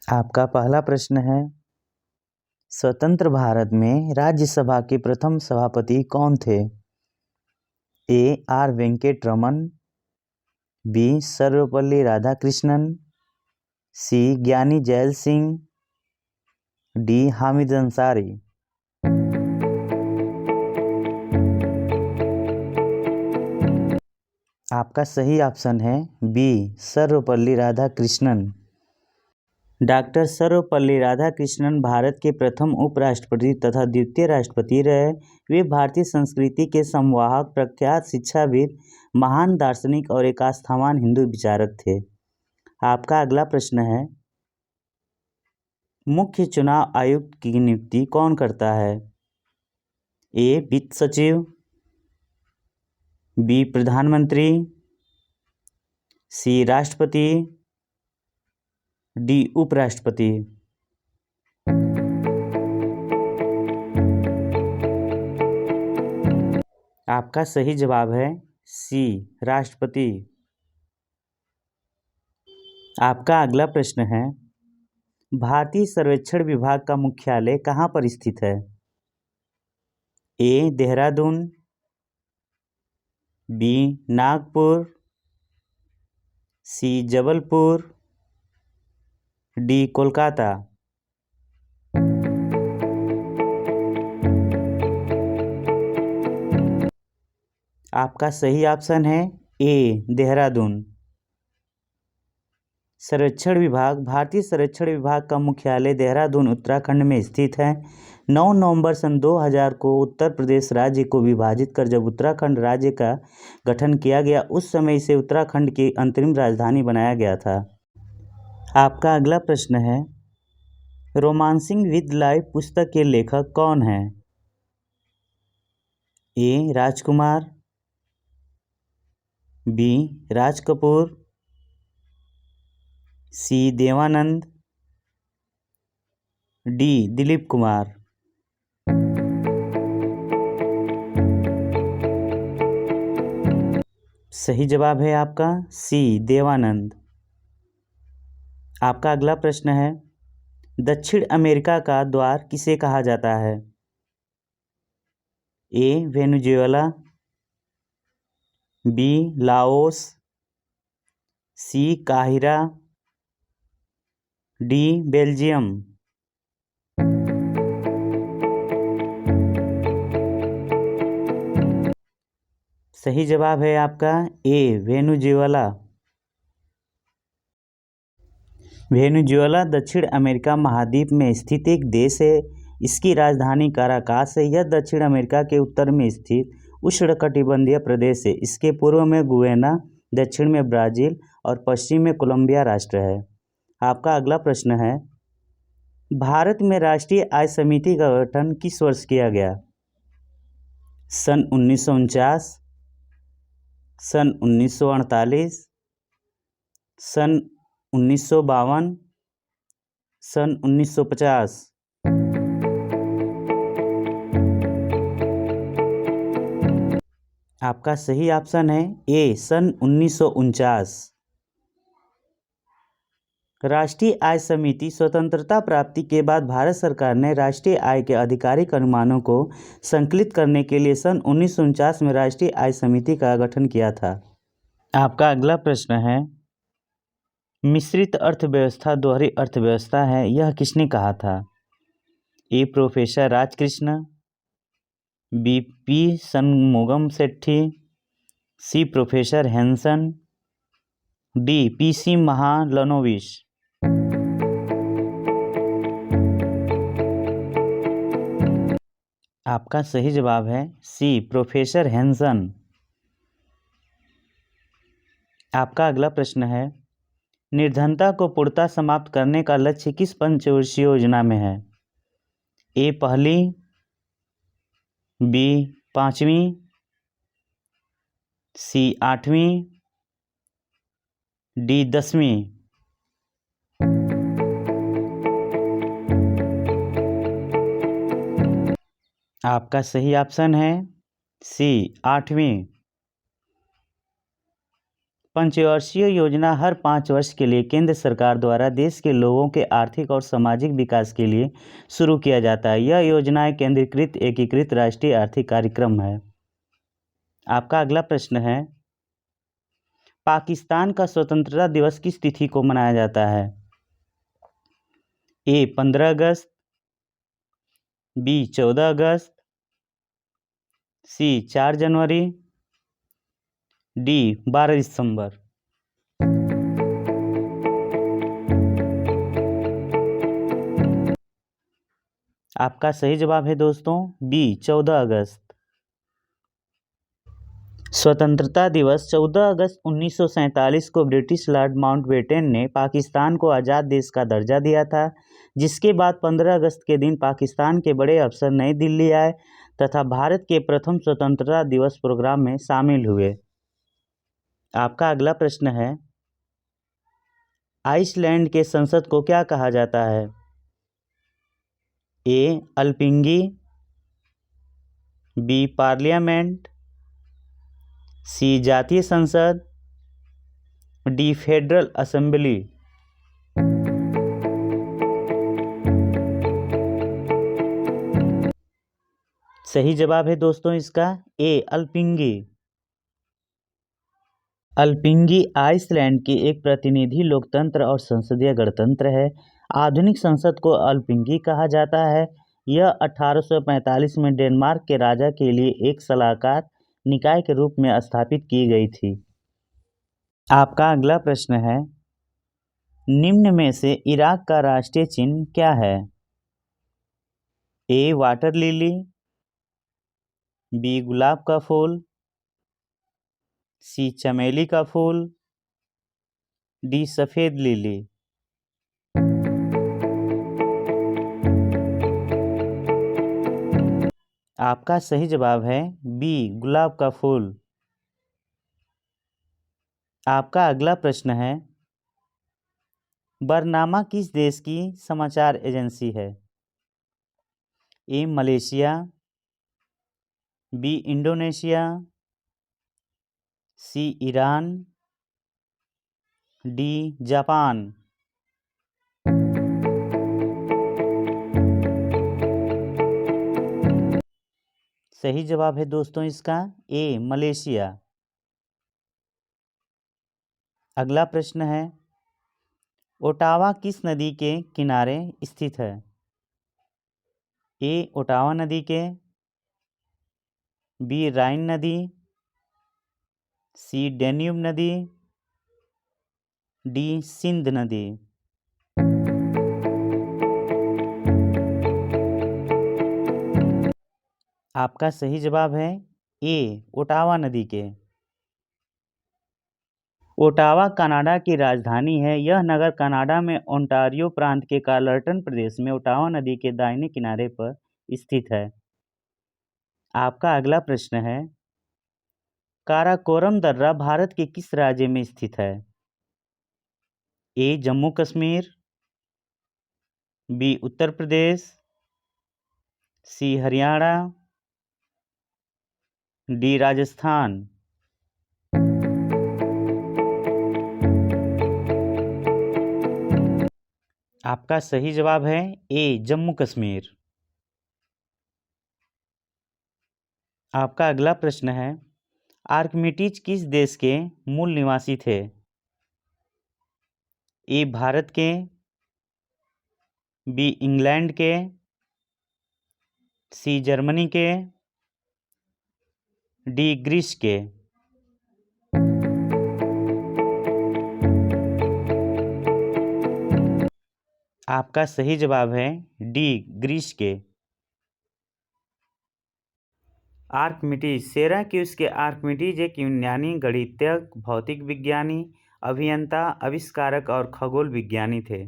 आपका पहला प्रश्न है, स्वतंत्र भारत में राज्यसभा के प्रथम सभापति कौन थे? ए. आर. वेंकट रमन, बी. सर्वपल्ली राधाकृष्णन, सी. ज्ञानी जैल सिंह, डी. हामिद अंसारी। आपका सही ऑप्शन है बी. सर्वपल्ली राधाकृष्णन। डॉक्टर सर्वपल्ली राधाकृष्णन भारत के प्रथम उपराष्ट्रपति तथा द्वितीय राष्ट्रपति रहे। वे भारतीय संस्कृति के संवाहक, प्रख्यात शिक्षाविद, महान दार्शनिक और एक आस्थावान हिंदू विचारक थे। आपका अगला प्रश्न है, मुख्य चुनाव आयुक्त की नियुक्ति कौन करता है? ए. वित्त सचिव, बी. प्रधानमंत्री, सी. राष्ट्रपति, डी. उपराष्ट्रपति। आपका सही जवाब है सी. राष्ट्रपति। आपका अगला प्रश्न है, भारतीय सर्वेक्षण विभाग का मुख्यालय कहाँ पर स्थित है? ए. देहरादून, बी. नागपुर, सी. जबलपुर, डी. कोलकाता। आपका सही ऑप्शन है ए. देहरादून। सर्वेक्षण विभाग भारतीय सर्वेक्षण विभाग का मुख्यालय देहरादून उत्तराखंड में स्थित है। 9 नवंबर सन 2000 को उत्तर प्रदेश राज्य को विभाजित कर जब उत्तराखंड राज्य का गठन किया गया, उस समय इसे उत्तराखंड की अंतरिम राजधानी बनाया गया था। आपका अगला प्रश्न है, रोमांसिंग विद लाइफ पुस्तक के लेखक कौन हैं? ए. राजकुमार, बी. राज कपूर, सी. देवानंद, डी. दिलीप कुमार। सही जवाब है आपका सी. देवानंद। आपका अगला प्रश्न है, दक्षिण अमेरिका का द्वार किसे कहा जाता है? A. Venezuela, B. Laos, C. काहिरा, डी. बेल्जियम। सही जवाब है आपका ए. वेनेजुएला। वेनेजुएला दक्षिण अमेरिका महाद्वीप में स्थित एक देश है। इसकी राजधानी काराकास है। यह दक्षिण अमेरिका के उत्तर में स्थित उष्णकटिबंधीय प्रदेश है। इसके पूर्व में गुयाना, दक्षिण में ब्राज़ील और पश्चिम में कोलंबिया राष्ट्र है। आपका अगला प्रश्न है, भारत में राष्ट्रीय आय समिति का गठन किस वर्ष किया गया? सन 1949, सन 1948, सन 1952, सन 1950। आपका सही ऑप्शन है ए. सन 1949। राष्ट्रीय आय समिति स्वतंत्रता प्राप्ति के बाद भारत सरकार ने राष्ट्रीय आय के आधिकारिक अनुमानों को संकलित करने के लिए सन 1949 में राष्ट्रीय आय समिति का गठन किया था। आपका अगला प्रश्न है, मिश्रित अर्थव्यवस्था दोहरी अर्थव्यवस्था है, यह किसने कहा था? A. Professor Rajkrishna, B. P. Shanmukham Chetty, C. Professor Hanson, D. P. C. Mahalanobis. आपका सही जवाब है सी. Professor Hansen. आपका अगला प्रश्न है, निर्धनता को पूर्णतः समाप्त करने का लक्ष्य किस पंचवर्षीय योजना में है? ए. पहली, बी. 5वीं, सी. 8वीं, डी. 10वीं। आपका सही ऑप्शन है सी. 8वीं। पंचवर्षीय योजना हर 5 वर्ष के लिए केंद्र सरकार द्वारा देश के लोगों के आर्थिक और सामाजिक विकास के लिए शुरू किया जाता है। यह योजना केंद्रीकृत एकीकृत राष्ट्रीय आर्थिक कार्यक्रम है। आपका अगला प्रश्न है, पाकिस्तान का स्वतंत्रता दिवस किस तिथि को मनाया जाता है? ए 15 अगस्त, बी 14 अगस्त, सी 4 जनवरी, डी 12 दिसंबर। आपका सही जवाब है दोस्तों बी 14 अगस्त। स्वतंत्रता दिवस 14 अगस्त 1947 को ब्रिटिश लॉर्ड माउंटबेटन ने पाकिस्तान को आज़ाद देश का दर्जा दिया था, जिसके बाद 15 अगस्त के दिन पाकिस्तान के बड़े अफसर नई दिल्ली आए तथा भारत के प्रथम स्वतंत्रता दिवस प्रोग्राम में शामिल हुए। आपका अगला प्रश्न है, आइसलैंड के संसद को क्या कहा जाता है? ए अल्पिंगी, बी पार्लियामेंट, सी जातीय संसद, डी फेडरल असेंबली। सही जवाब है दोस्तों इसका ए अल्पिंगी। अल्पिंगी आइसलैंड की एक प्रतिनिधि लोकतंत्र और संसदीय गणतंत्र है। आधुनिक संसद को अल्पिंगी कहा जाता है। यह 1845 में डेनमार्क के राजा के लिए एक सलाहकार निकाय के रूप में स्थापित की गई थी। आपका अगला प्रश्न है, निम्न में से इराक का राष्ट्रीय चिन्ह क्या है? ए वाटर लिली, बी गुलाब का फूल, सी चमेली का फूल, डी सफेद लिली। आपका सही जवाब है बी गुलाब का फूल। आपका अगला प्रश्न है, बरनामा किस देश की समाचार एजेंसी है? A Malaysia, B Indonesia, C Iran, D Japan. सही जवाब है दोस्तों इसका ए मलेशिया। अगला प्रश्न है, ओटावा किस नदी के किनारे स्थित है? ए ओटावा नदी के, बी राइन नदी, सी डेन्यूब नदी, डी सिंध नदी। आपका सही जवाब है ए ओटावा नदी के। ओटावा कनाडा की राजधानी है। यह नगर कनाडा में ओंटारियो प्रांत के कार्लटन प्रदेश में ओटावा नदी के दाहिने किनारे पर स्थित है। आपका अगला प्रश्न है, काराकोरम दर्रा भारत के किस राज्य में स्थित है? ए जम्मू कश्मीर, बी उत्तर प्रदेश, सी हरियाणा, डी राजस्थान। आपका सही जवाब है ए जम्मू कश्मीर। आपका अगला प्रश्न है, आर्किमिडीज किस देश के मूल निवासी थे? ए भारत के, बी इंग्लैंड के, सी जर्मनी के, डी ग्रीस के। आपका सही जवाब है डी ग्रीस के। आर्किमिडीज, सिराक्यूस के आर्किमिडीज एक यूनानी गणितज्ञ, भौतिक विज्ञानी, अभियंता, आविष्कारक और खगोल विज्ञानी थे।